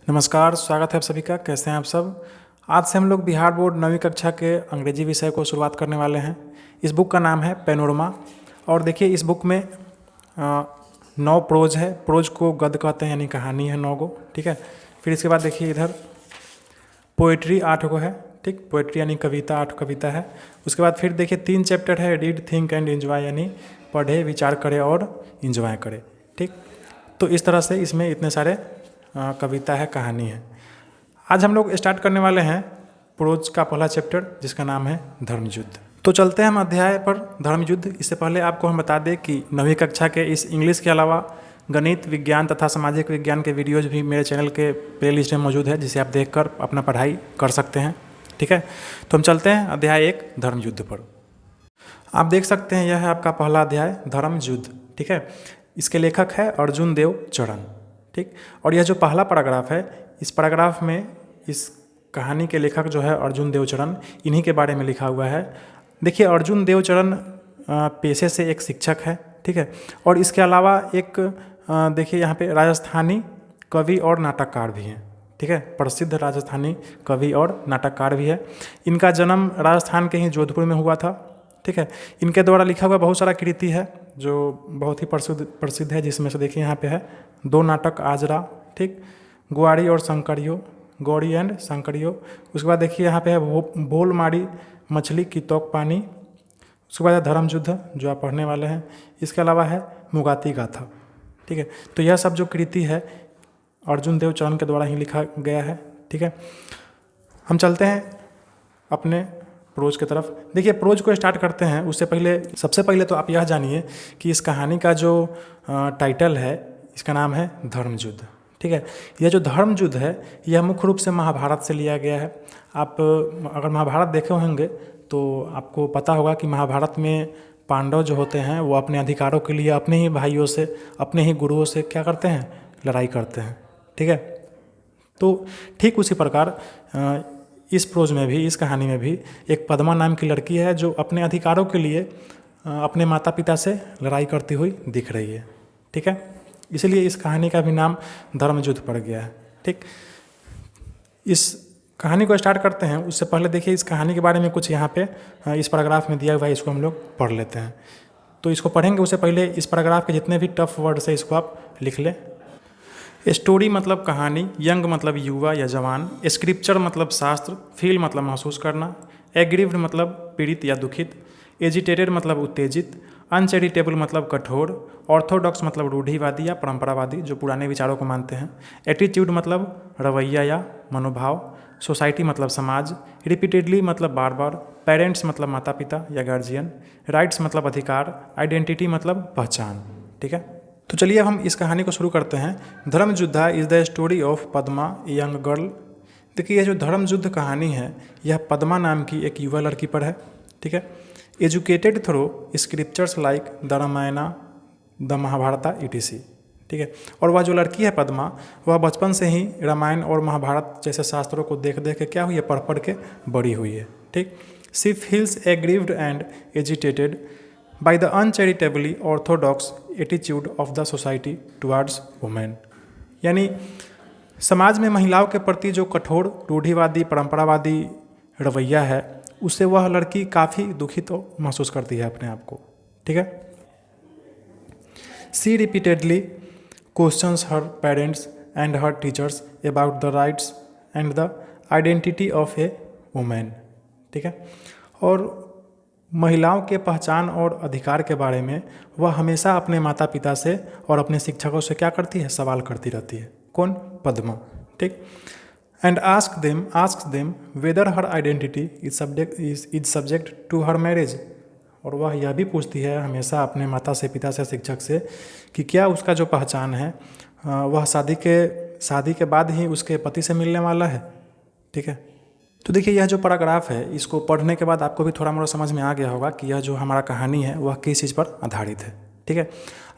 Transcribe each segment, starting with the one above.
नमस्कार, स्वागत है आप सभी का। कैसे हैं आप सब। आज से हम लोग बिहार बोर्ड 9वीं कक्षा के अंग्रेजी विषय को शुरुआत करने वाले हैं। इस बुक का नाम है पैनोरमा। और देखिए इस बुक में 9 प्रोज है। प्रोज को गद्य कहते हैं, यानी कहानी है 9 गो। ठीक है। फिर इसके बाद देखिए इधर पोएट्री 8 गो है। ठीक, पोएट्री यानी कविता, 8 कविता है। उसके बाद फिर देखिए 3 चैप्टर है, रीड, थिंक एंड एंजॉय, यानी पढ़े, विचार करे और इंजॉय करे। ठीक, तो इस तरह से इसमें इतने सारे कविता है, कहानी है। आज हम लोग स्टार्ट करने वाले हैं प्रोज का पहला चैप्टर, जिसका नाम है धर्मयुद्ध। तो चलते हैं हम अध्याय पर, धर्मयुद्ध। इससे पहले आपको हम बता दें कि 9वीं कक्षा के इस इंग्लिश के अलावा गणित, विज्ञान तथा सामाजिक विज्ञान के वीडियोज भी मेरे चैनल के प्लेलिस्ट में मौजूद है, जिसे आप देखकर अपना पढ़ाई कर सकते हैं। ठीक है, तो हम चलते हैं अध्याय 1 धर्मयुद्ध पर। आप देख सकते हैं यह है आपका पहला अध्याय धर्मयुद्ध। ठीक है, इसके लेखक है अर्जुन देव चरण। ठीक, और यह जो पहला पैराग्राफ है, इस पैराग्राफ में इस कहानी के लेखक जो है अर्जुन देव चरण, इन्हीं के बारे में लिखा हुआ है। देखिए अर्जुन देव चरण पेशे से एक शिक्षक है। ठीक है, और इसके अलावा एक देखिए यहाँ पे राजस्थानी कवि और नाटककार भी हैं। ठीक है, प्रसिद्ध राजस्थानी कवि और नाटककार भी है। इनका जन्म राजस्थान के ही जोधपुर में हुआ था। ठीक है, इनके द्वारा लिखा हुआ बहुत सारा कृति है जो बहुत ही प्रसिद्ध है, जिसमें से देखिए यहाँ पे है 2 नाटक आजरा, ठीक, ग्वारी और शंकरियो, गौरी एंड शंकरियो। उसके बाद देखिए यहाँ पे है बोल मारी मछली की तोक पानी। उसके बाद है धर्मयुद्ध, जो आप पढ़ने वाले हैं। इसके अलावा है मुगाती गाथा। ठीक है, तो यह सब जो कृति है अर्जुन देव चरण के द्वारा ही लिखा गया है। ठीक है, हम चलते हैं अपने प्रोज की तरफ। देखिए प्रोज को स्टार्ट करते हैं, उससे पहले सबसे पहले तो आप यह जानिए कि इस कहानी का जो टाइटल है, इसका नाम है धर्मयुद्ध। ठीक है, यह जो धर्मयुद्ध है यह मुख्य रूप से महाभारत से लिया गया है। आप अगर महाभारत देखे होंगे तो आपको पता होगा कि महाभारत में पांडव जो होते हैं वो अपने अधिकारों के लिए अपने ही भाइयों से, अपने ही गुरुओं से क्या करते हैं, लड़ाई करते हैं। ठीक है, तो ठीक उसी प्रकार इस प्रोज में भी, इस कहानी में भी एक पद्मा नाम की लड़की है जो अपने अधिकारों के लिए अपने माता पिता से लड़ाई करती हुई दिख रही है। ठीक है, इसलिए इस कहानी का भी नाम धर्मयुद्ध पड़ गया है। ठीक, इस कहानी को स्टार्ट करते हैं। उससे पहले देखिए इस कहानी के बारे में कुछ यहाँ पे इस पैराग्राफ में दिया हुआ है, इसको हम लोग पढ़ लेते हैं। तो इसको पढ़ेंगे उससे पहले इस पैराग्राफ के जितने भी टफ वर्ड्स है इसको आप लिख लें। स्टोरी मतलब कहानी, यंग मतलब युवा या जवान, स्क्रिप्चर मतलब शास्त्र, फील मतलब महसूस करना, एग्रीव्ड मतलब पीड़ित या दुखित, एजिटेटेड मतलब उत्तेजित, अनचैरिटेबल मतलब कठोर, ऑर्थोडॉक्स मतलब रूढ़िवादी या परंपरावादी जो पुराने विचारों को मानते हैं, एटीट्यूड मतलब रवैया या मनोभाव, सोसाइटी मतलब समाज, रिपीटेडली मतलब बार बार, पेरेंट्स मतलब माता पिता या गार्जियन, राइट्स मतलब अधिकार, आइडेंटिटी मतलब पहचान। ठीक है, तो चलिए अब हम इस कहानी को शुरू करते हैं। Dharmayuddh is the story of Padma, a young girl. देखिए यह जो धर्मयुद्ध कहानी है यह पद्मा नाम की एक युवा लड़की पर है। ठीक है, educated through scriptures like the Ramayana, the Mahabharata etc। ठीक है, और वह जो लड़की है पद्मा, वह बचपन से ही रामायण और महाभारत जैसे शास्त्रों को देख देख के क्या हुई है, पढ़ पढ़ के बड़ी हुई है। ठीक, she feels aggrieved and agitated by the uncharitably orthodox attitude of the society towards women। यानी समाज में महिलाओं के प्रति जो कठोर रूढ़िवादी परंपरावादी रवैया है, उससे वह लड़की काफ़ी दुखित महसूस करती है अपने आप को। ठीक है, she repeatedly questions her parents and her teachers about the rights and the identity of a women. ठीक है, और महिलाओं के पहचान और अधिकार के बारे में वह हमेशा अपने माता पिता से और अपने शिक्षकों से क्या करती है, सवाल करती रहती है। कौन? पद्मा। ठीक, and ask them whether her identity is subject to her marriage. और वह यह भी पूछती है हमेशा अपने माता से, पिता से, शिक्षक से कि क्या उसका जो पहचान है वह शादी के बाद ही उसके पति से मिलने वाला है। ठीक है, तो देखिए यह जो पैराग्राफ है इसको पढ़ने के बाद आपको भी थोड़ा मोड़ा समझ में आ गया होगा कि यह जो हमारा कहानी है वह किस चीज़ पर आधारित है। ठीक है,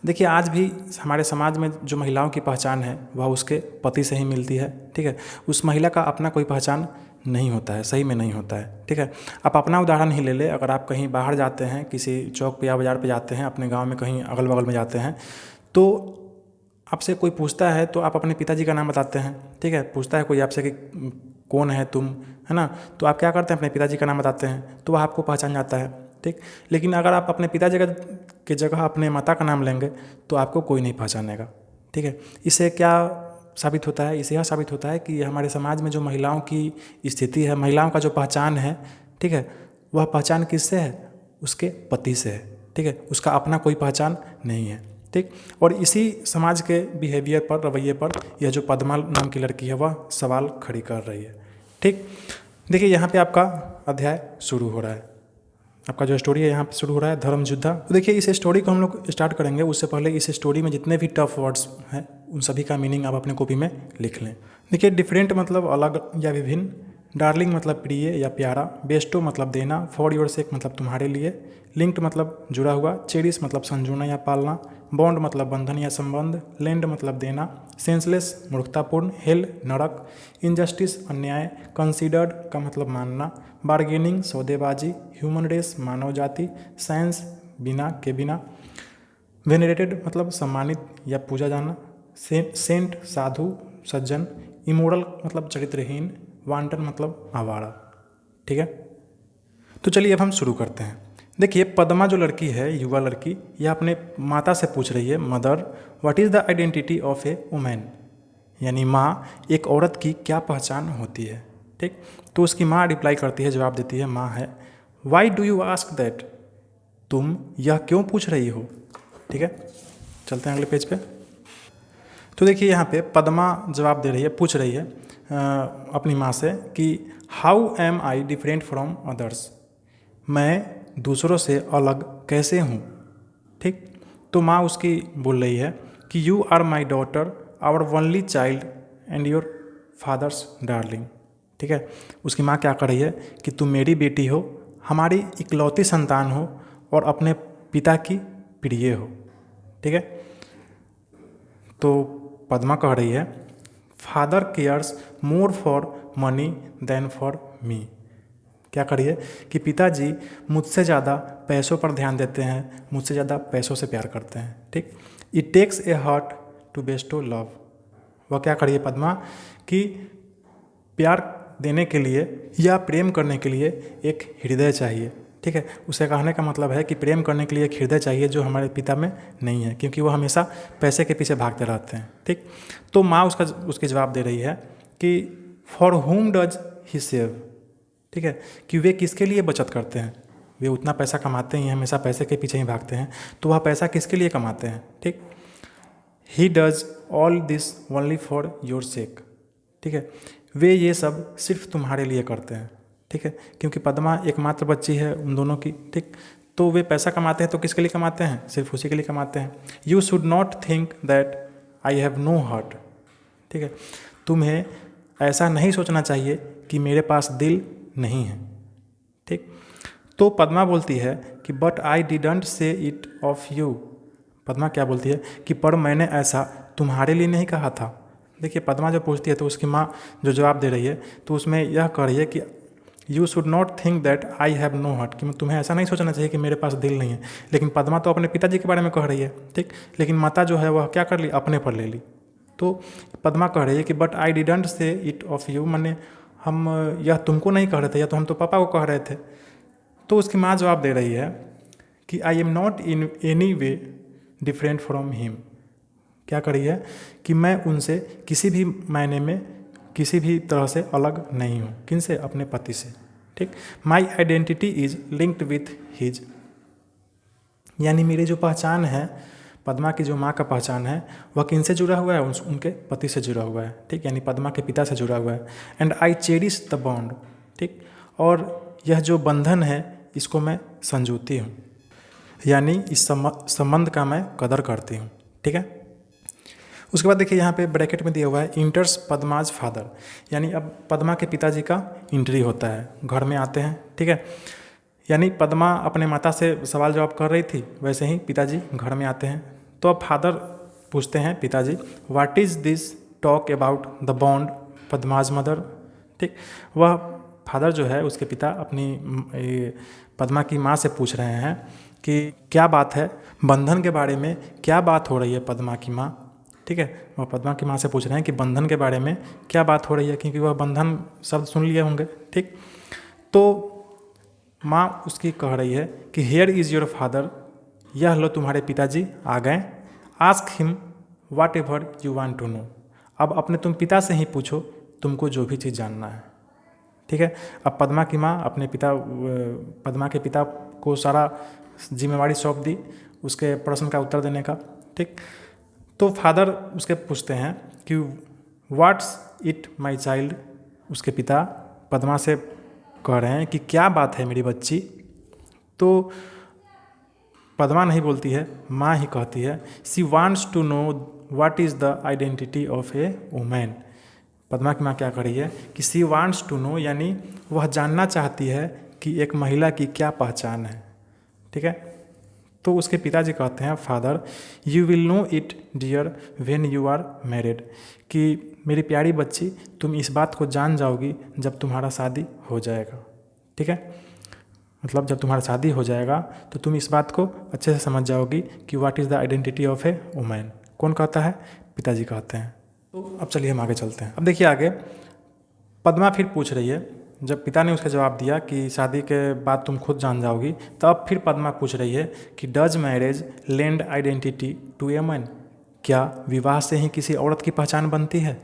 देखिए आज भी हमारे समाज में जो महिलाओं की पहचान है वह उसके पति से ही मिलती है। ठीक है, उस महिला का अपना कोई पहचान नहीं होता है, सही में नहीं होता है। ठीक है, आप अपना उदाहरण ही ले लें। अगर आप कहीं बाहर जाते हैं, किसी चौक पे या बाज़ार पे जाते हैं, अपने गाँव में कहीं अगल बगल में जाते हैं, तो आपसे कोई पूछता है तो आप अपने पिताजी का नाम बताते हैं, ठीक है। पूछता है कोई आपसे कि कौन है तुम, है ना, तो आप क्या करते हैं, अपने पिताजी का नाम बताते हैं, तो वह आपको पहचान जाता है, ठीक। लेकिन अगर आप अपने पिताजी की जगह अपने माता का नाम लेंगे तो आपको कोई नहीं पहचानेगा, ठीक है। इससे क्या साबित होता है, इससे यह साबित होता है कि हमारे समाज में जो महिलाओं की स्थिति है, महिलाओं का जो पहचान है, ठीक है, वह पहचान किससे है, उसके पति से है, ठीक है। उसका अपना कोई पहचान नहीं है, ठीक। और इसी समाज के बिहेवियर पर, रवैये पर यह जो पद्मा नाम की लड़की है वह सवाल खड़ी कर रही है, ठीक। देखिए यहाँ पे आपका अध्याय शुरू हो रहा है, आपका जो स्टोरी है यहाँ पे शुरू हो रहा है, धर्म युद्धा। तो देखिए इस स्टोरी को हम लोग स्टार्ट करेंगे, उससे पहले इस स्टोरी में जितने भी टफ वर्ड्स हैं उन सभी का मीनिंग आप अपने कॉपी में लिख लें। देखिए डिफरेंट मतलब अलग या विभिन्न, डार्लिंग मतलब प्रिय या प्यारा, बेस्टो मतलब देना, फॉर योर सेक मतलब तुम्हारे लिए, लिंक्ड मतलब जुड़ा हुआ, चेरिस मतलब संजोना या पालना, बॉन्ड मतलब बंधन या संबंध, लैंड मतलब देना, सेंसलेस मूर्खतापूर्ण, हेल नरक, इनजस्टिस अन्याय, कंसीडर्ड का मतलब मानना, बार्गेनिंग सौदेबाजी, ह्यूमन रेस मानव जाति, साइंस बिना के बिना, वेनरेटेड मतलब सम्मानित या पूजा जाना, सेंट साधु सज्जन, इमोरल मतलब चरित्रहीन, वांटन मतलब आवारा, ठीक है। तो चलिए अब हम शुरू करते हैं। देखिए पद्मा जो लड़की है, युवा लड़की, यह अपने माता से पूछ रही है, mother what is the identity of a women, यानी माँ एक औरत की क्या पहचान होती है, ठीक। तो उसकी माँ रिप्लाई करती है, जवाब देती है, माँ है, why do you ask that, तुम यह क्यों पूछ रही हो, ठीक है। चलते हैं अगले पेज पे। तो देखिए यहाँ पे पद्मा जवाब दे रही है, पूछ रही है अपनी माँ से कि how am I different from others, मैं दूसरों से अलग कैसे हूँ, ठीक। तो माँ उसकी बोल रही है कि you are my daughter, our only child and your father's darling, ठीक है। उसकी माँ क्या कर रही है कि तुम मेरी बेटी हो, हमारी इकलौती संतान हो और अपने पिता की प्रिय हो, ठीक है। तो पद्मा कह रही है, father cares more for money than for me, क्या करिए कि पिताजी मुझसे ज़्यादा पैसों पर ध्यान देते हैं, मुझसे ज़्यादा पैसों से प्यार करते हैं, ठीक। It takes a heart to bestow love, वह क्या करिए पद्मा कि प्यार देने के लिए या प्रेम करने के लिए एक हृदय चाहिए, ठीक है। उसे कहने का मतलब है कि प्रेम करने के लिए एक हृदय चाहिए जो हमारे पिता में नहीं है, क्योंकि वो हमेशा पैसे के पीछे भागते रहते हैं, ठीक। तो माँ उसकी जवाब दे रही है कि फॉर हुम डज ही सेव, ठीक है, कि वे किसके लिए बचत करते हैं, वे उतना पैसा कमाते ही हमेशा पैसे के पीछे ही भागते हैं, तो वह पैसा किसके लिए कमाते हैं, ठीक। He does all this only for your sake, ठीक है, वे ये सब सिर्फ तुम्हारे लिए करते हैं, ठीक है, क्योंकि पद्मा एकमात्र बच्ची है उन दोनों की, ठीक। तो वे पैसा कमाते हैं तो किसके लिए कमाते हैं, सिर्फ उसी के लिए कमाते हैं। You should not think that I have no heart, ठीक है, तुम्हें ऐसा नहीं सोचना चाहिए कि मेरे पास दिल नहीं है, ठीक। तो पद्मा बोलती है कि but I didn't say it of you, Padma क्या बोलती है कि पर मैंने ऐसा तुम्हारे लिए नहीं कहा था। देखिए पद्मा जब पूछती है तो उसकी माँ जो जवाब दे रही है तो उसमें यह कह रही है कि you should not think that I have no heart, कि तुम्हें ऐसा नहीं सोचना चाहिए कि मेरे पास दिल नहीं है। लेकिन पद्मा तो अपने पिताजी के बारे में कह रही है, ठीक, लेकिन माता जो है वह क्या कर ली, अपने पर ले ली। तो पद्मा कह रही है कि but I didn't say it of you, माने हम यह तुमको नहीं कह रहे थे, या तो हम तो पापा को कह रहे थे। तो उसकी माँ जवाब दे रही है कि I am not in any way different from him, क्या करी है कि मैं उनसे किसी भी मायने में किसी भी तरह से अलग नहीं हूँ, किन से, अपने पति से, ठीक। My identity is linked with his, यानी मेरी जो पहचान है, पद्मा की जो माँ का पहचान है वह किन से जुड़ा हुआ है, उनके पति से जुड़ा हुआ है, ठीक, यानी पद्मा के पिता से जुड़ा हुआ है। And I cherish the bond, ठीक, और यह जो बंधन है इसको मैं संजोती हूँ, यानी इस संबंध का मैं कदर करती हूँ, ठीक है। उसके बाद देखिए यहाँ पे ब्रैकेट में दिया हुआ है इंटर्स पद्माज फादर, यानी अब पद्मा के पिताजी का एंट्री होता है, घर में आते हैं, ठीक है। यानी पद्मा अपने माता से सवाल जवाब कर रही थी, वैसे ही पिताजी घर में आते हैं। तो अब फादर पूछते हैं पिताजी, what is this talk about the bond Padma's mother, ठीक। वह फादर जो है उसके पिता अपनी पद्मा की माँ से पूछ रहे हैं कि क्या बात है, बंधन के बारे में क्या बात हो रही है पद्मा की माँ, ठीक है। वह पद्मा की माँ से पूछ रहे हैं कि बंधन के बारे में क्या बात हो रही है, क्योंकि वह बंधन शब्द सुन लिए होंगे। ठीक, तो माँ उसकी कह रही है कि हियर इज़ योर फादर, यह लो तुम्हारे पिताजी आ गए, ask him whatever you want to know. अब अपने तुम पिता से ही पूछो तुमको जो भी चीज़ जानना है। ठीक है। अब पद्मा की माँ अपने पद्मा के पिता को सारा जिम्मेवारी सौंप दी उसके प्रश्न का उत्तर देने का। ठीक, तो फादर उसके पूछते हैं कि व्हाट्स इट माई चाइल्ड। उसके पिता पद्मा से कह रहे हैं कि क्या बात है मेरी बच्ची। तो पद्मा नहीं बोलती है, माँ ही कहती है, she wants to know what is the identity of a women. Padma की माँ क्या कर रही है कि सी वांट्स टू नो, यानी वह जानना चाहती है कि एक महिला की क्या पहचान है। ठीक है। तो उसके पिताजी कहते हैं, father you will know it dear when you are married, कि मेरी प्यारी बच्ची तुम इस बात को जान जाओगी जब तुम्हारा शादी हो जाएगा। ठीक है, मतलब जब तुम्हारा शादी हो जाएगा तो तुम इस बात को अच्छे से समझ जाओगी कि what is the identity of a women. कौन कहता है? पिताजी कहते हैं। तो अब चलिए हम आगे चलते हैं। अब देखिए आगे पद्मा फिर पूछ रही है, जब पिता ने उसका जवाब दिया कि शादी के बाद तुम खुद जान जाओगी, तो अब फिर पद्मा पूछ रही है कि does marriage lend identity to a man, क्या विवाह से ही किसी औरत की पहचान बनती है?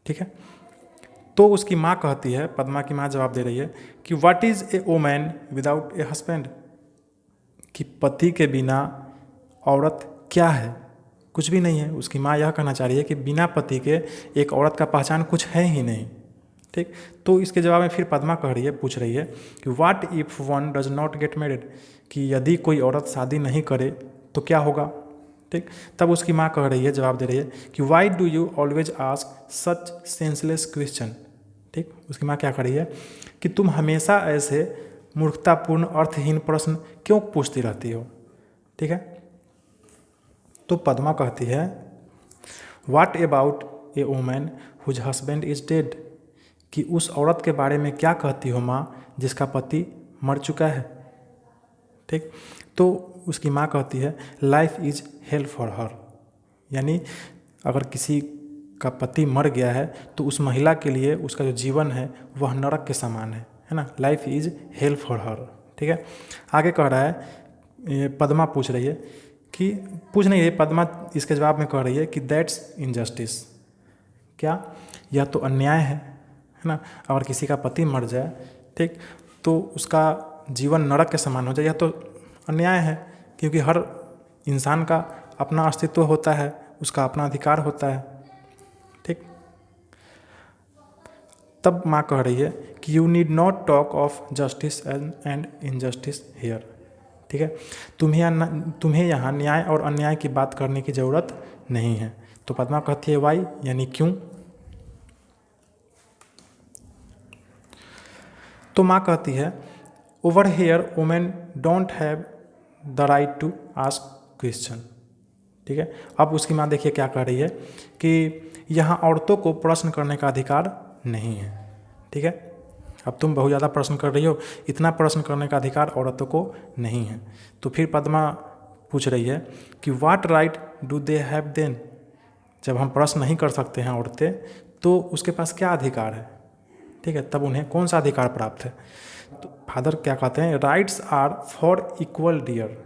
ठीक है। तो उसकी माँ कहती है, पद्मा की माँ जवाब दे रही है कि what is a woman without a husband, कि पति के बिना औरत क्या है? कुछ भी नहीं है। उसकी माँ यह कहना चाह रही है कि बिना पति के एक औरत का पहचान कुछ है ही नहीं। ठीक, तो इसके जवाब में फिर पद्मा कह रही है, पूछ रही है कि what if one does not get married, कि यदि कोई औरत शादी नहीं करे तो क्या होगा? ठीक, तब उसकी माँ कह रही है, जवाब दे रही है कि why do you always ask such senseless question. ठीक, उसकी माँ क्या कर रही है कि तुम हमेशा ऐसे मूर्खतापूर्ण अर्थहीन प्रश्न क्यों पूछती रहती हो? ठीक है। तो पद्मा कहती है, what about a woman whose husband is dead, कि उस औरत के बारे में क्या कहती हो माँ जिसका पति मर चुका है? ठीक, तो उसकी माँ कहती है लाइफ इज़ हेल फॉर हर, यानी अगर किसी का पति मर गया है तो उस महिला के लिए उसका जो जीवन है वह नरक के समान है ना। लाइफ इज़ हेल फॉर हर। ठीक है। आगे कह रहा है, पद्मा पूछ रही है कि पूछ नहीं रही, पद्मा इसके जवाब में कह रही है कि दैट्स इनजस्टिस, क्या यह तो अन्याय है ना। अगर किसी का पति मर जाए, ठीक, तो उसका जीवन नरक के समान हो जाए, यह तो अन्याय है, क्योंकि हर इंसान का अपना अस्तित्व होता है, उसका अपना अधिकार होता है। ठीक, तब माँ कह रही है कि you need not talk of justice and injustice here. ठीक है, तुम्हें यहाँ न्याय और अन्याय की बात करने की ज़रूरत नहीं है। तो पद्मा कहती है वाई, यानी क्यों? तो माँ कहती है over here women don't have the right to ask question. ठीक है। अब उसकी माँ देखिए क्या कह रही है कि यहाँ औरतों को प्रश्न करने का अधिकार नहीं है। ठीक है। अब तुम बहुत ज़्यादा प्रश्न कर रही हो, इतना प्रश्न करने का अधिकार औरतों को नहीं है। तो फिर पद्मा पूछ रही है कि what right do they have then, जब हम प्रश्न नहीं कर सकते हैं औरतें, तो उसके पास क्या अधिकार है? ठीक है, तब उन्हें कौन सा अधिकार प्राप्त है? तो फादर क्या कहते हैं, rights are for equal dear.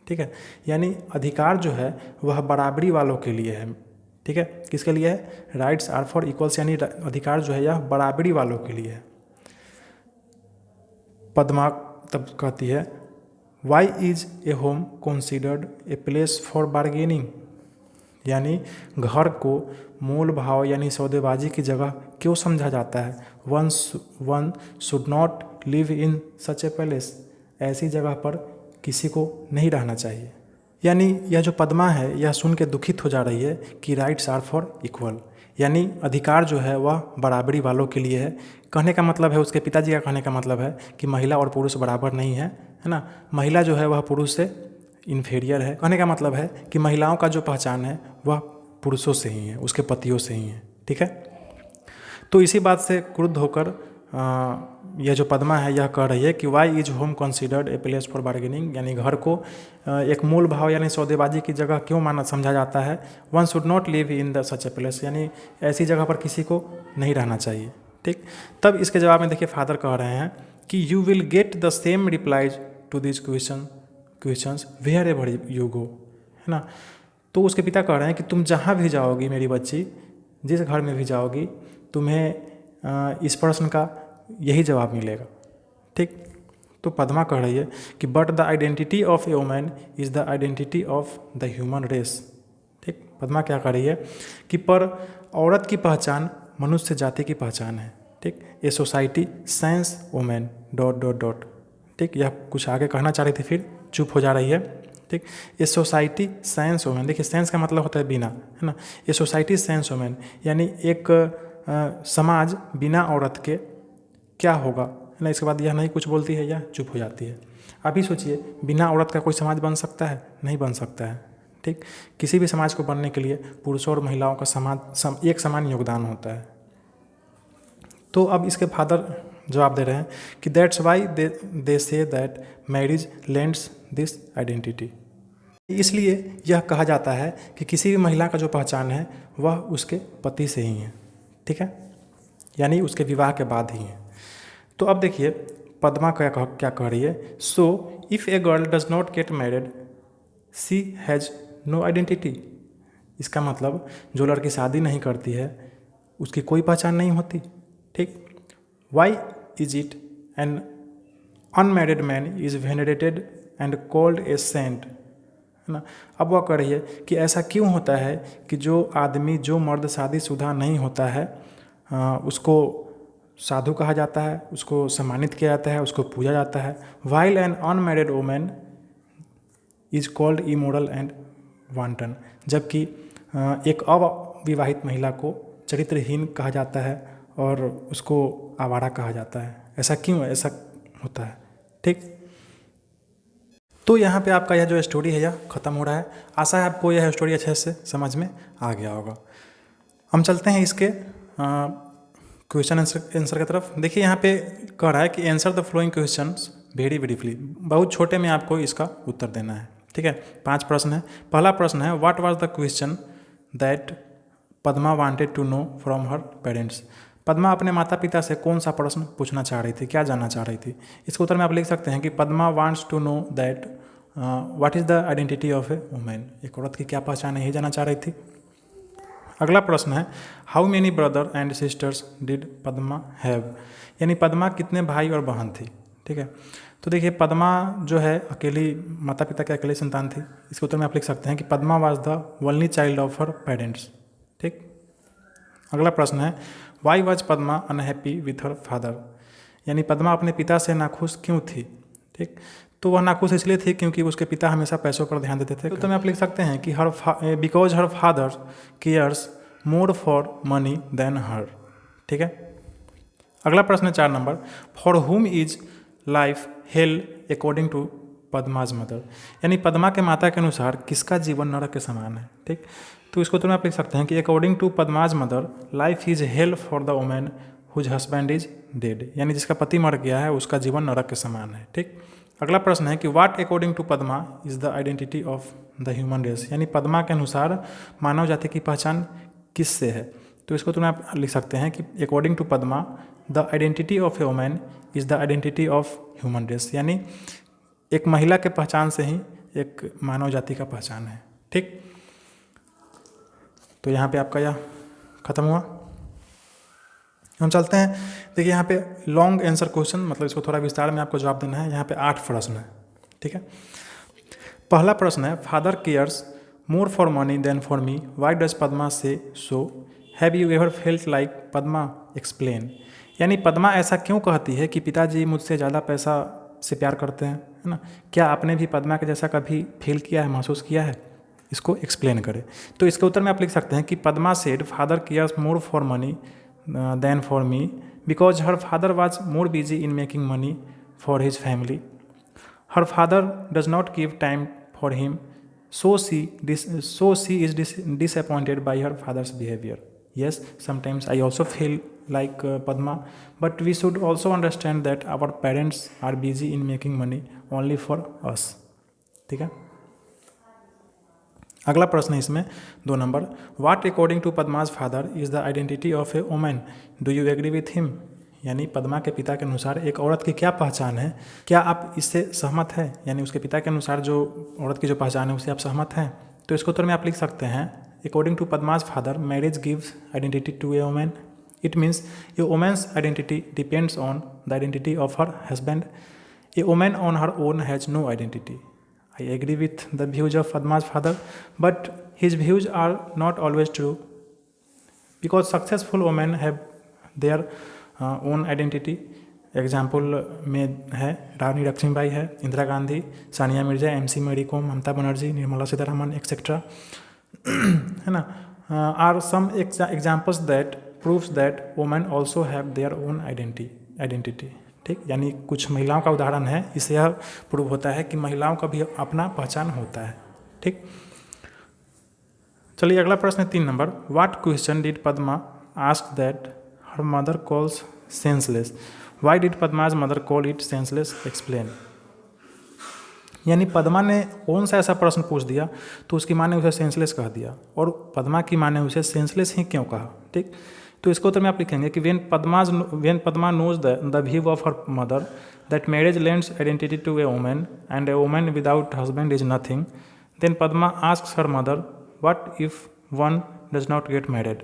ठीक है, यानी अधिकार जो है वह बराबरी वालों के लिए है। ठीक है, किसके लिए है? राइट्स आर फॉर इक्वल्स, यानी अधिकार जो है यह बराबरी वालों के लिए है। पद्मा तब कहती है why is a home considered a place for bargaining, यानी घर को मोल भाव यानी सौदेबाजी की जगह क्यों समझा जाता है? One should not live in such A palace, ऐसी जगह पर किसी को नहीं रहना चाहिए। यानी यह जो पद्मा है यह सुन के दुखित हो जा रही है कि राइट्स आर फॉर इक्वल, यानी अधिकार जो है वह बराबरी वालों के लिए है। कहने का मतलब है, उसके पिताजी का कहने का मतलब है कि महिला और पुरुष बराबर नहीं है, है ना। महिला जो है वह पुरुष से इन्फीरियर है। कहने का मतलब है कि महिलाओं का जो पहचान है वह पुरुषों से ही है, उसके पतियों से ही है। ठीक है। तो इसी बात से क्रुद्ध होकर यह जो पद्मा है यह कह रही है कि why is home considered a place for bargaining, यानी घर को एक मूल भाव यानी सौदेबाजी की जगह क्यों माना समझा जाता है। One should not live in the such a place, यानी ऐसी जगह पर किसी को नहीं रहना चाहिए। ठीक, तब इसके जवाब में देखिए फादर कह रहे हैं कि you will get the same replies to this questions wherever you go, है ना। तो उसके पिता कह रहे हैं कि तुम जहाँ भी जाओगी मेरी बच्ची, जिस घर में भी जाओगी, तुम्हें इस प्रश्न का यही जवाब मिलेगा। ठीक, तो पद्मा कह रही है कि but the identity of a woman is the identity of the human race. ठीक, पद्मा क्या कह रही है कि पर औरत की पहचान मनुष्य जाति की पहचान है। ठीक, a society sense women dot dot dot. ठीक, यह कुछ आगे कहना चाह रही थी फिर चुप हो जा रही है। ठीक, ए सोसाइटी सेंस वुमेन, देखिए सेंस का मतलब होता है बिना, है ना। ए सोसाइटी सेंस वुमेन, यानी एक समाज बिना औरत के क्या होगा, है ना। इसके बाद यह नहीं कुछ बोलती है या चुप हो जाती है। अभी सोचिए, बिना औरत का कोई समाज बन सकता है? नहीं बन सकता है। ठीक, किसी भी समाज को बनने के लिए पुरुषों और महिलाओं का एक समान योगदान होता है। तो अब इसके फादर जवाब दे रहे हैं कि that's why they say that marriage lends this identity. इसलिए यह कहा जाता है कि किसी भी महिला का जो पहचान है वह उसके पति से ही है। ठीक है, यानी उसके विवाह के बाद ही है। तो अब देखिए पद्मा क्या कह रही है। So if a girl does not get married she has no identity. इसका मतलब जो लड़की शादी नहीं करती है उसकी कोई पहचान नहीं होती। ठीक, why is it an unmarried man is venerated and called a saint, है ना। अब वह कह रही है कि ऐसा क्यों होता है कि जो आदमी, जो मर्द शादीशुदा नहीं होता है उसको साधु कहा जाता है, उसको सम्मानित किया जाता है, उसको पूजा जाता है। While an unmarried women is called immoral and wanton, जबकि एक अविवाहित महिला को चरित्रहीन कहा जाता है और उसको आवारा कहा जाता है। ऐसा क्यों है, ऐसा होता है। ठीक, तो यहाँ पे आपका यह जो स्टोरी है यह ख़त्म हो रहा है। आशा है आपको यह स्टोरी अच्छे से समझ में आ गया होगा। हम चलते हैं इसके क्वेश्चन आंसर की तरफ। देखिए यहाँ पे कह रहा है कि answer the flowing questions very briefly, बहुत छोटे में आपको इसका उत्तर देना है। ठीक है, 5 प्रश्न है। पहला प्रश्न है what was the question that Padma wanted to know from her parents. Padma अपने माता पिता से कौन सा प्रश्न पूछना चाह रही थी, क्या जानना चाह रही थी। इसके उत्तर में आप लिख सकते हैं कि Padma wants to know that what is the identity of a women. एक औरत की क्या पहचान है, यही जानना चाह रही थी। अगला प्रश्न है how many brother and sisters did Padma have, यानी पद्मा कितने भाई और बहन थी। ठीक है, तो देखिए पद्मा जो है अकेली, माता पिता की अकेली संतान थी। इसके उत्तर में आप लिख सकते हैं कि Padma was the only child of her parents. ठीक, अगला प्रश्न है why was Padma unhappy with her father, यानी पद्मा अपने पिता से नाखुश क्यों थी। ठीक, तो वह नाखुश इसलिए थी क्योंकि उसके पिता हमेशा पैसों पर ध्यान देते थे। तो आप लिख सकते हैं कि because her father cares more for money than her. ठीक है, अगला प्रश्न 4 number for whom is life hell according to Padma's mother, यानी पद्मा के माता के अनुसार किसका जीवन नरक के समान है। ठीक, तो इसको तो आप लिख सकते हैं कि according to Padma's mother life is hell for the women whose husband is dead, यानी जिसका पति मर गया है उसका जीवन नरक के समान है। ठीक, अगला प्रश्न है कि what according to Padma is the identity of the human race, यानी पद्मा के अनुसार मानव जाति की पहचान किससे है। तो इसको तो आप लिख सकते हैं कि according to Padma the identity of a women is the identity of human race, यानी एक महिला के पहचान से ही एक मानव जाति का पहचान है। ठीक, तो यहाँ पे आपका यह खत्म हुआ। हम चलते हैं, देखिए यहाँ पे लॉन्ग आंसर क्वेश्चन, मतलब इसको थोड़ा विस्तार में आपको जवाब देना है। यहाँ पे 8 प्रश्न है। ठीक है, पहला प्रश्न है father cares more for money than for me, why does Padma say so, have you ever felt like Padma explain, यानी पद्मा ऐसा क्यों कहती है कि पिताजी मुझसे ज़्यादा पैसा से प्यार करते हैं, है ना। क्या आपने भी पद्मा के जैसा कभी फील किया है, महसूस किया है, इसको एक्सप्लेन करें। तो इसके उत्तर में आप लिख सकते हैं कि Padma said father cares more for money than for me because her father was more busy in making money for his family, her father does not give time for him, so she is disappointed by her father's behavior. Yes, sometimes I also feel like Padma, but we should also understand that our parents are busy in making money only for us. ठीक है। अगला प्रश्न है इसमें 2 number, what according to Padma's father is the identity of a women, do you agree with him. यानी पद्मा के पिता के अनुसार एक औरत की क्या पहचान है, क्या आप इससे सहमत हैं। यानी उसके पिता के अनुसार जो औरत की जो पहचान है उससे आप सहमत हैं। तो इसको उत्तर में आप लिख सकते हैं, according to Padma's father marriage gives identity to a women, it means a women's identity depends on the identity of her husband, a women on her own has no identity. I agree with the views of Padma's father, but his views are not always true because successful women have their own identity. Example में है रानी लक्ष्मीबाई है, Indira Gandhi, Sania Mirza, MC Mary Kom, Mamata Banerjee, Nirmala Sitharaman etcetera, है ना, are some examples that proves that women also have their own identity. ठीक, यानी कुछ महिलाओं का उदाहरण है, इससे यह प्रूव होता है कि महिलाओं का भी अपना पहचान होता है। ठीक, चलिए अगला प्रश्न है 3 number, what question did Padma ask that her mother calls senseless, why did Padma's mother call it senseless, explain. यानी पद्मा ने कौन सा ऐसा प्रश्न पूछ दिया तो उसकी माँ ने उसे सेंसलेस कह दिया, और पद्मा की माँ ने उसे सेंसलेस ही क्यों कहा। ठीक, तो इसको उत्तर में आप लिखेंगे कि when Padma knows the view of her mother that marriage lends identity to a women and a women without husband is nothing, then Padma asks her mother what if one does not get married,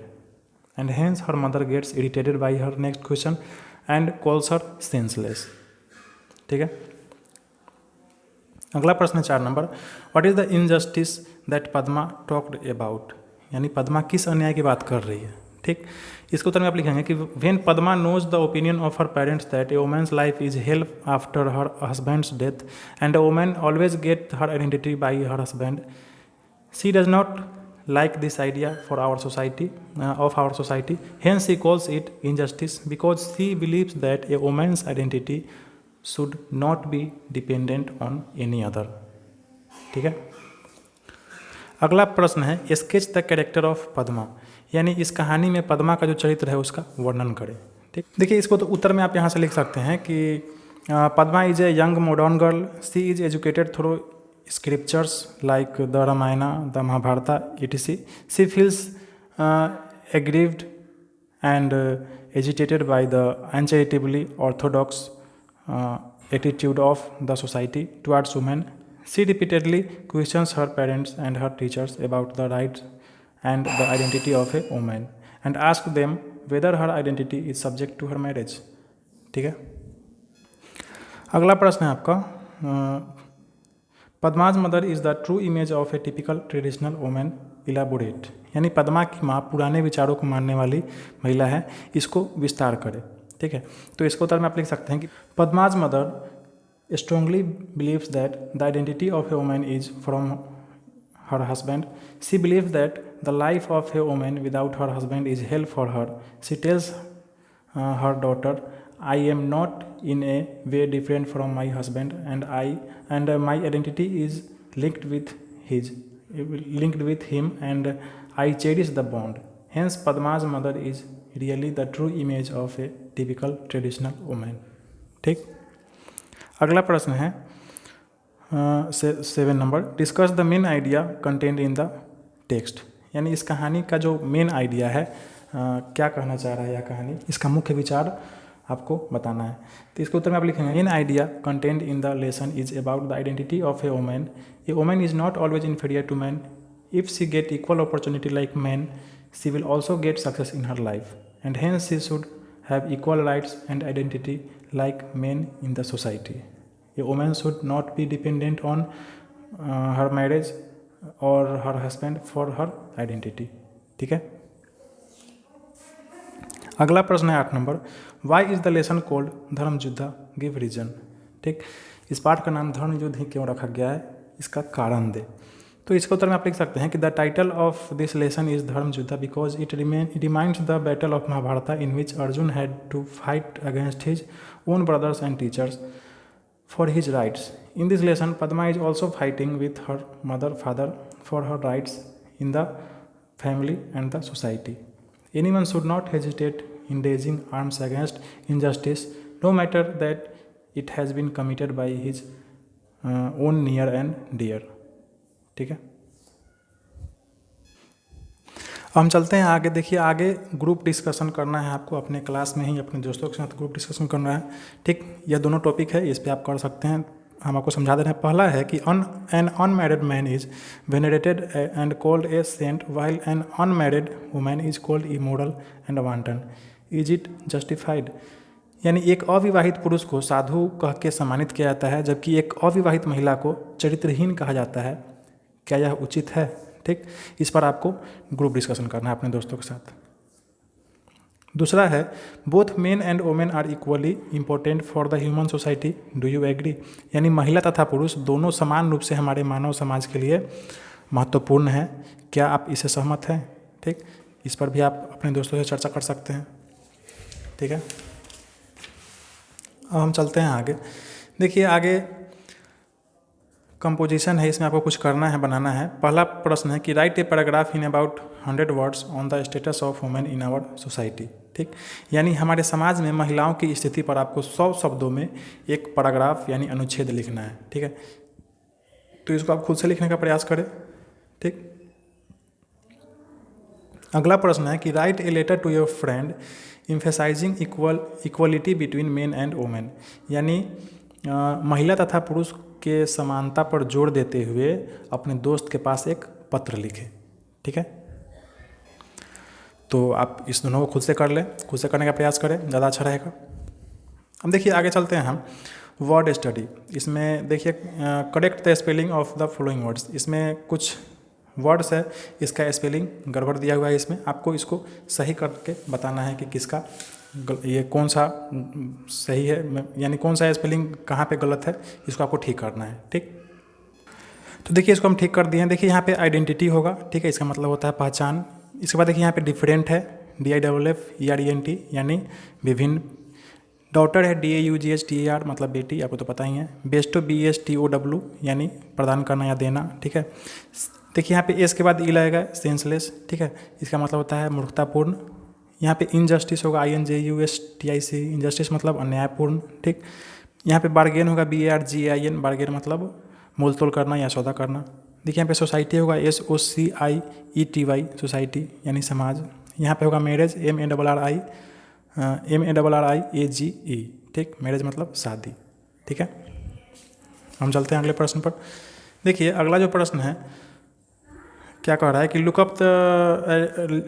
and hence her mother gets irritated by her next question and calls her senseless. ठीक है, अगला प्रश्न है 4 number, what is the injustice that Padma talked about. यानी पद्मा किस अन्याय की बात कर रही है। ठीक, इसके उत्तर में आप लिखेंगे कि when Padma knows the opinion of her parents that a women's life is hell after her husband's death and a women always get her identity by her husband, she does not like this idea for our society of our society, hence she calls it injustice because she believes that a woman's identity should not be dependent on any other। ठीक है, अगला प्रश्न है sketch the character of Padma, यानी इस कहानी में पद्मा का जो चरित्र है उसका वर्णन करें। ठीक, देखिए इसको तो उत्तर में आप यहाँ से लिख सकते हैं कि Padma is a young modern girl, she is educated through scriptures like the Ramayana, the Mahabharata, etc. She feels aggrieved and agitated by the uncharitably orthodox attitude of the society towards women. She repeatedly questions her parents and her teachers about the rights and the identity of a woman and asks them whether her identity is subject to her marriage। ठीक है, अगला प्रश्न है आपका, Padma's mother is the true image of a typical traditional women, elaborate. यानी पद्मा की माँ पुराने विचारों को मानने वाली महिला है, इसको विस्तार करें। ठीक है, तो इसको उत्तर में आप लिख सकते हैं कि Padma's mother strongly believes that the identity of a women is from her husband, she believes that the life of a women without her husband is hell for her, she tells her daughter I am not in a way different from my husband and my identity is linked with him and I cherish the bond. Hence Padma's mother is really the true image of a typical traditional woman। ठीक, अगला प्रश्न है 7 number, discuss the main idea content in the text. यानी इस कहानी का जो main idea है, क्या कहना चाह रहा है यह कहानी, इसका मुख्य विचार आपको बताना है। तो इसके उत्तर में आप लिखेंगे, in idea content in the lesson is about the identity of a women is not always inferior to man, if she get equal opportunity like man she will also get success in her life and hence she should have equal rights and identity like man in the society, a women should not be dependent on her marriage और her husband for her identity. ठीक है, अगला प्रश्न है 8 number, why is the lesson called Dharma Yuddha, give reason. ठीक, इस पाठ का नाम धर्म युद्ध ही क्यों रखा गया है, इसका कारण दे। तो इसके उत्तर में आप लिख सकते हैं कि the title of this lesson is Dharmayuddh because it reminds the battle of Mahabharat in which Arjun had to fight against his own brothers and teachers for his rights. In this lesson Padma is also fighting with her mother father for her rights in the family and the society. Anyone should not hesitate indulging arms against injustice no matter that it has been committed by his own near and dear. ठीक है, हम चलते हैं आगे। देखिए आगे group discussion करना है आपको, अपने क्लास में ही अपने दोस्तों के साथ ग्रुप डिस्कशन करना है। ठीक, यह दोनों टॉपिक है, इस पे आप कर सकते हैं। हम आपको समझा दे रहे हैं। पहला है कि an unmarried man is venerated and called a saint while an unmarried women is called immoral and wanton, is it justified. यानी एक अविवाहित पुरुष को साधु कह के सम्मानित किया जाता है, जबकि एक अविवाहित महिला को चरित्रहीन कहा जाता है। क्या यह उचित है? ठीक, इस पर आपको ग्रुप डिस्कशन करना है अपने दोस्तों के साथ। दूसरा है both men and women are equally important for the human society, do you agree. यानी महिला तथा पुरुष दोनों समान रूप से हमारे मानव समाज के लिए महत्वपूर्ण है। क्या आप इससे सहमत हैं? ठीक, इस पर भी आप अपने दोस्तों से चर्चा कर सकते हैं। ठीक है, अब हम चलते हैं आगे। देखिए आगे कंपोजिशन है, इसमें आपको कुछ करना है, बनाना है। पहला प्रश्न है कि write a paragraph in about 100 words on the status of women in our society. ठीक, यानी हमारे समाज में महिलाओं की स्थिति पर आपको 100 शब्दों में एक पैराग्राफ यानी अनुच्छेद लिखना है। ठीक है, तो इसको आप खुद से लिखने का प्रयास करें। ठीक, अगला प्रश्न है कि write a letter to your friend emphasising equality between men and women. यानी महिला तथा पुरुष के समानता पर जोर देते हुए अपने दोस्त के पास एक पत्र लिखें। ठीक है, तो आप इस दोनों को खुद से कर लें, खुद से करने का प्रयास करें, ज़्यादा अच्छा रहेगा। अब देखिए आगे चलते हैं हम वर्ड स्टडी। इसमें देखिए correct the spelling of the following words. इसमें कुछ वर्ड्स है, इसका स्पेलिंग गड़बड़ दिया हुआ है, इसमें आपको इसको सही करके बताना है कि किसका ये कौन सा सही है, यानी कौन सा स्पेलिंग कहाँ पे गलत है, इसको आपको ठीक करना है। ठीक, तो देखिए इसको हम ठीक कर दिए हैं। देखिए यहाँ पे आइडेंटिटी होगा। ठीक है, इसका मतलब होता है पहचान। इसके बाद देखिए यहाँ पे डिफरेंट है, DIFFERENT यानी विभिन्न। डॉटर है DAUGHTER मतलब बेटी, आपको तो पता ही है। बेस्टो BESTOW यानी प्रदान करना या देना। ठीक है, देखिए यहाँ पे एस के बाद ई लगेगा, सेंसलेस। ठीक है, इसका मतलब होता है मूर्खतापूर्ण। यहाँ पे इनजस्टिस होगा INJUSTIC, इनजस्टिस मतलब अन्यायपूर्ण। ठीक, यहाँ पे बार्गेन होगा BARGAIN, बार्गेन मतलब मोल तोल करना या सौदा करना। देखिए यहाँ पे सोसाइटी होगा SOCIETY, सोसाइटी यानी समाज। यहाँ पे होगा मैरिज MARRIAGE। ठीक, मैरिज मतलब शादी। ठीक है, हम चलते हैं अगले प्रश्न पर। देखिए अगला जो प्रश्न है क्या कह रहा है कि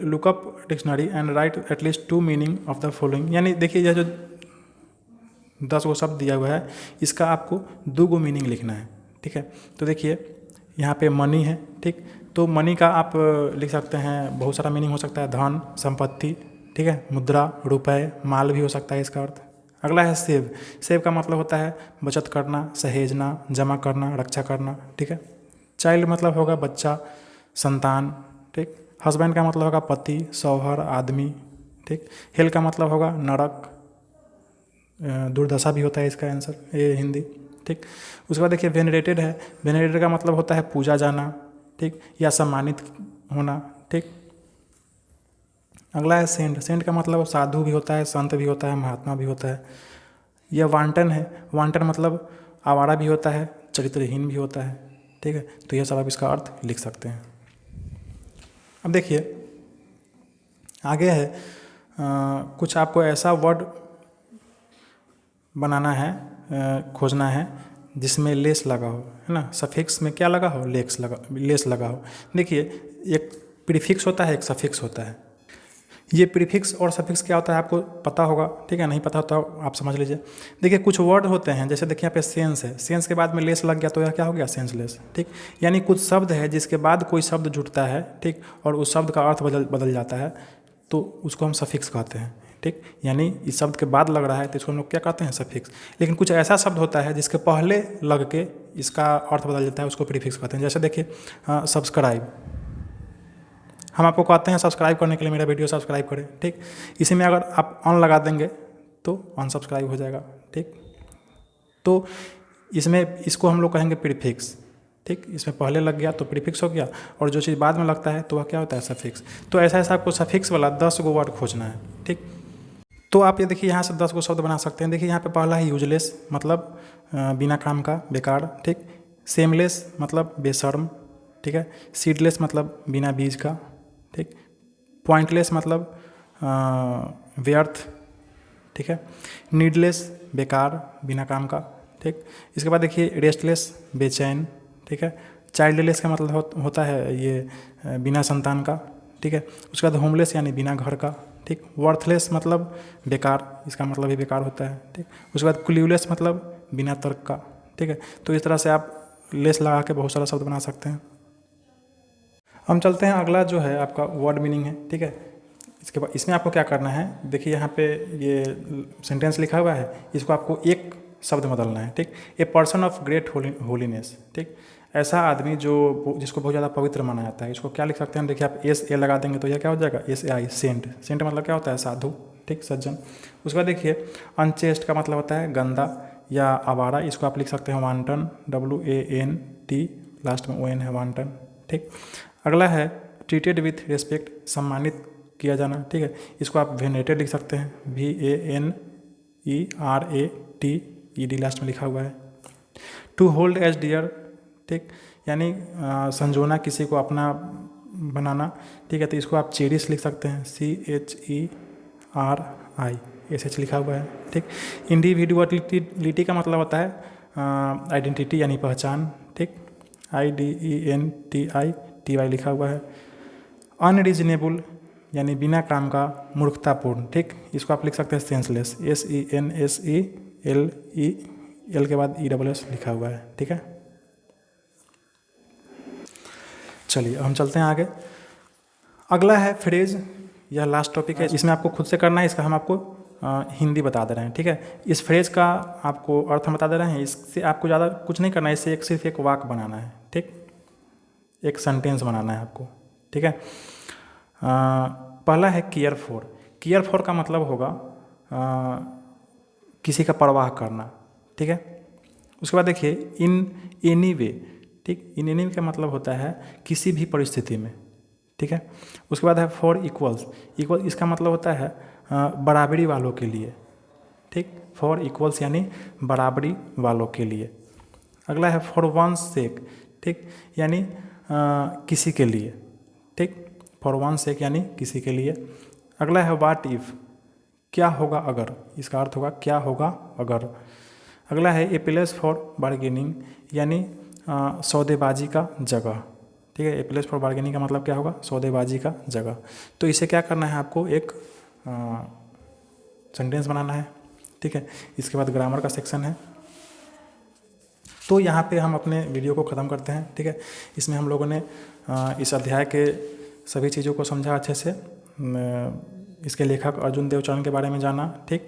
lookup dictionary and right at least 2 meaning of the following. यानी देखिए यह जो 10 गो शब्द दिया हुआ है, इसका आपको 2 गो मीनिंग लिखना है। ठीक है, तो देखिए यहाँ पे मनी है। ठीक, तो मनी का आप लिख सकते हैं, बहुत सारा मीनिंग हो सकता है, धन, संपत्ति। ठीक है, मुद्रा, रुपए, माल भी हो सकता है इसका अर्थ। अगला है सेव। सेव का मतलब होता है बचत करना, सहेजना, जमा करना, रक्षा करना। ठीक है, चाइल्ड मतलब होगा बच्चा, संतान। ठीक, हस्बैंड का मतलब होगा पति, शौहर, आदमी। ठीक, हेल का मतलब होगा नरक, दुर्दशा भी होता है इसका आंसर, ये हिंदी। ठीक, उसके बाद देखिए वेनरेटेड है। वेनरेटेड का मतलब होता है पूजा जाना। ठीक, या सम्मानित होना। ठीक, अगला है सेंट। सेंट का मतलब साधु भी होता है, संत भी होता है, महात्मा भी होता है। यह वांटन है। वांटन मतलब आवारा भी होता है, चरित्रहीन भी होता है। ठीक है, तो यह सब आप इसका अर्थ लिख सकते हैं। अब देखिए आगे है कुछ आपको ऐसा वर्ड बनाना है, खोजना है जिसमें लेस लगा हो, है ना। सफिक्स में क्या लगा हो? लेस लगा हो। देखिए एक प्रीफिक्स होता है, एक सफिक्स होता है। ये प्रीफिक्स और सफिक्स क्या होता है आपको पता होगा। ठीक है, नहीं पता होता आप समझ लीजिए। देखिए कुछ वर्ड होते हैं, जैसे देखिए यहाँ पे सेंस है, सेंस के बाद में लेस लग गया तो यह क्या हो गया? सेंसलेस। ठीक, यानी कुछ शब्द है जिसके बाद कोई शब्द जुड़ता है, ठीक, और उस शब्द का अर्थ बदल जाता है, तो उसको हम सफिक्स कहते हैं। ठीक, यानी इस शब्द के बाद लग रहा है तो इसको हम लोग क्या कहते हैं? सफिक्स। लेकिन कुछ ऐसा शब्द होता है जिसके पहले लग के इसका अर्थ बदल जाता है, उसको प्रीफिक्स कहते हैं। जैसे देखिए सब्सक्राइब, हम आपको कहते हैं सब्सक्राइब करने के लिए मेरा वीडियो सब्सक्राइब करें। ठीक, इसी में अगर आप ऑन लगा देंगे तो अनसब्सक्राइब हो जाएगा। ठीक, तो इसमें इसको हम लोग कहेंगे प्रीफिक्स। ठीक, इसमें पहले लग गया तो प्रीफिक्स हो गया, और जो चीज़ बाद में लगता है तो वह क्या होता है? सफिक्स। तो ऐसा आपको सफिक्स वाला 10 गो वर्ड खोजना है। ठीक, तो आप ये देखिए यहाँ से 10 को शब्द बना सकते हैं। देखिए यहाँ पे पहला है यूजलेस, मतलब बिना काम का, बेकार, ठीक। सेमलेस मतलब बेशर्म, ठीक है। सीडलेस मतलब बिना बीज का, ठीक। पॉइंटलेस मतलब व्यर्थ, ठीक है। नीडलेस बेकार, बिना काम का, ठीक। इसके बाद देखिए रेस्टलेस बेचैन, ठीक है। चाइल्डलेस का मतलब होता है ये बिना संतान का, ठीक है। उसके बाद होमलेस यानी बिना घर का, ठीक। वर्थलेस मतलब बेकार, इसका मतलब ही बेकार होता है, ठीक। उसके बाद क्ल्यूलेस मतलब बिना तर्क का, ठीक है। तो इस तरह से आप लेस लगा के बहुत सारा शब्द बना सकते हैं। हम चलते हैं, अगला जो है आपका वर्ड मीनिंग है, ठीक है। इसके बाद इसमें आपको क्या करना है, देखिए यहाँ पे ये सेंटेंस लिखा हुआ है, इसको आपको एक शब्द बदलना है, ठीक। A person of great holiness, ठीक। ऐसा आदमी जिसको बहुत ज़्यादा पवित्र माना जाता है, इसको क्या लिख सकते हैं, देखिए आप एस ए लगा देंगे तो यह क्या हो जाएगा, S A I, saint. Saint मतलब क्या होता है, साधु, ठीक, सज्जन। उसके बाद देखिए अनचेस्ट का मतलब होता है गंदा या आवारा, इसको आप लिख सकते हैं वांटन, WANT, लास्ट में ON है, वांटन, ठीक। अगला है ट्रीटेड विथ रिस्पेक्ट, सम्मानित किया जाना, ठीक है। इसको आप वेनरेटेड लिख सकते हैं, VANERATED, लास्ट में लिखा हुआ है। टू होल्ड एज डियर, ठीक, यानी संजोना, किसी को अपना बनाना, ठीक है। तो इसको आप चेरिश लिख सकते हैं, CHERISH लिखा हुआ है, ठीक। इंडिविजुअलिटी का मतलब होता है आइडेंटिटी यानी पहचान, ठीक, IDENTITY लिखा हुआ है। अनरीजनेबल यानी बिना काम का, मूर्खतापूर्ण, ठीक। इसको आप लिख सकते हैं सेंसलेस, SENSELEL के बाद ESS लिखा हुआ है, ठीक है। चलिए हम चलते हैं आगे। अगला है फ्रेज, यह लास्ट टॉपिक है, इसमें आपको खुद से करना है, इसका हम आपको हिंदी बता दे रहे हैं, ठीक है। इस फ्रेज का आपको अर्थ हम बता दे रहे हैं, इससे आपको ज़्यादा कुछ नहीं करना है, इससे सिर्फ एक वाक्य बनाना है, ठीक, एक सेंटेंस बनाना है आपको, ठीक है। पहला है केयर फॉर। केयर फॉर का मतलब होगा किसी का परवाह करना, ठीक है। उसके बाद देखिए इन एनी वे, ठीक। इन एनी वे का मतलब होता है किसी भी परिस्थिति में, ठीक है। उसके बाद है फॉर इक्वल्स। इक्वल इसका मतलब होता है बराबरी वालों के लिए, ठीक। फॉर इक्वल्स यानी बराबरी वालों के लिए। अगला है फॉर वंस सेक, ठीक, यानी किसी के लिए, ठीक। फॉर वन सेक यानी किसी के लिए। अगला है व्हाट इफ़, क्या होगा अगर, इसका अर्थ होगा क्या होगा अगर। अगला है ए प्लेस फॉर बार्गेनिंग, यानी सौदेबाजी का जगह, ठीक है। ए प्लेस फॉर बार्गेनिंग का मतलब क्या होगा, सौदेबाजी का जगह। तो इसे क्या करना है, आपको एक सेंटेंस बनाना है, ठीक है। इसके बाद ग्रामर का सेक्शन है। तो यहाँ पे हम अपने वीडियो को ख़त्म करते हैं, ठीक है। इसमें हम लोगों ने इस अध्याय के सभी चीज़ों को समझा अच्छे से, इसके लेखक अर्जुन देवचरण के बारे में जाना, ठीक।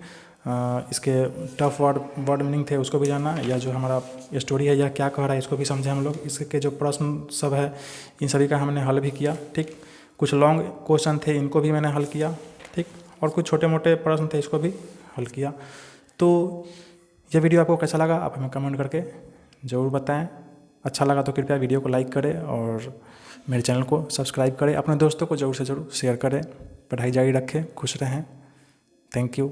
इसके टफ वर्ड मीनिंग थे उसको भी जाना, या जो हमारा स्टोरी है यह क्या कह रहा है इसको भी समझे हम लोग। इसके जो प्रश्न सब है इन सभी का हमने हल भी किया, ठीक। कुछ लॉन्ग क्वेश्चन थे इनको भी मैंने हल किया, ठीक। और कुछ छोटे मोटे प्रश्न थे इसको भी हल किया। तो यह वीडियो आपको कैसा लगा आप हमें कमेंट करके ज़रूर बताएं। अच्छा लगा तो कृपया वीडियो को लाइक करें और मेरे चैनल को सब्सक्राइब करें। अपने दोस्तों को ज़रूर से ज़रूर शेयर करें। पढ़ाई जारी रखें, खुश रहें। Thank you.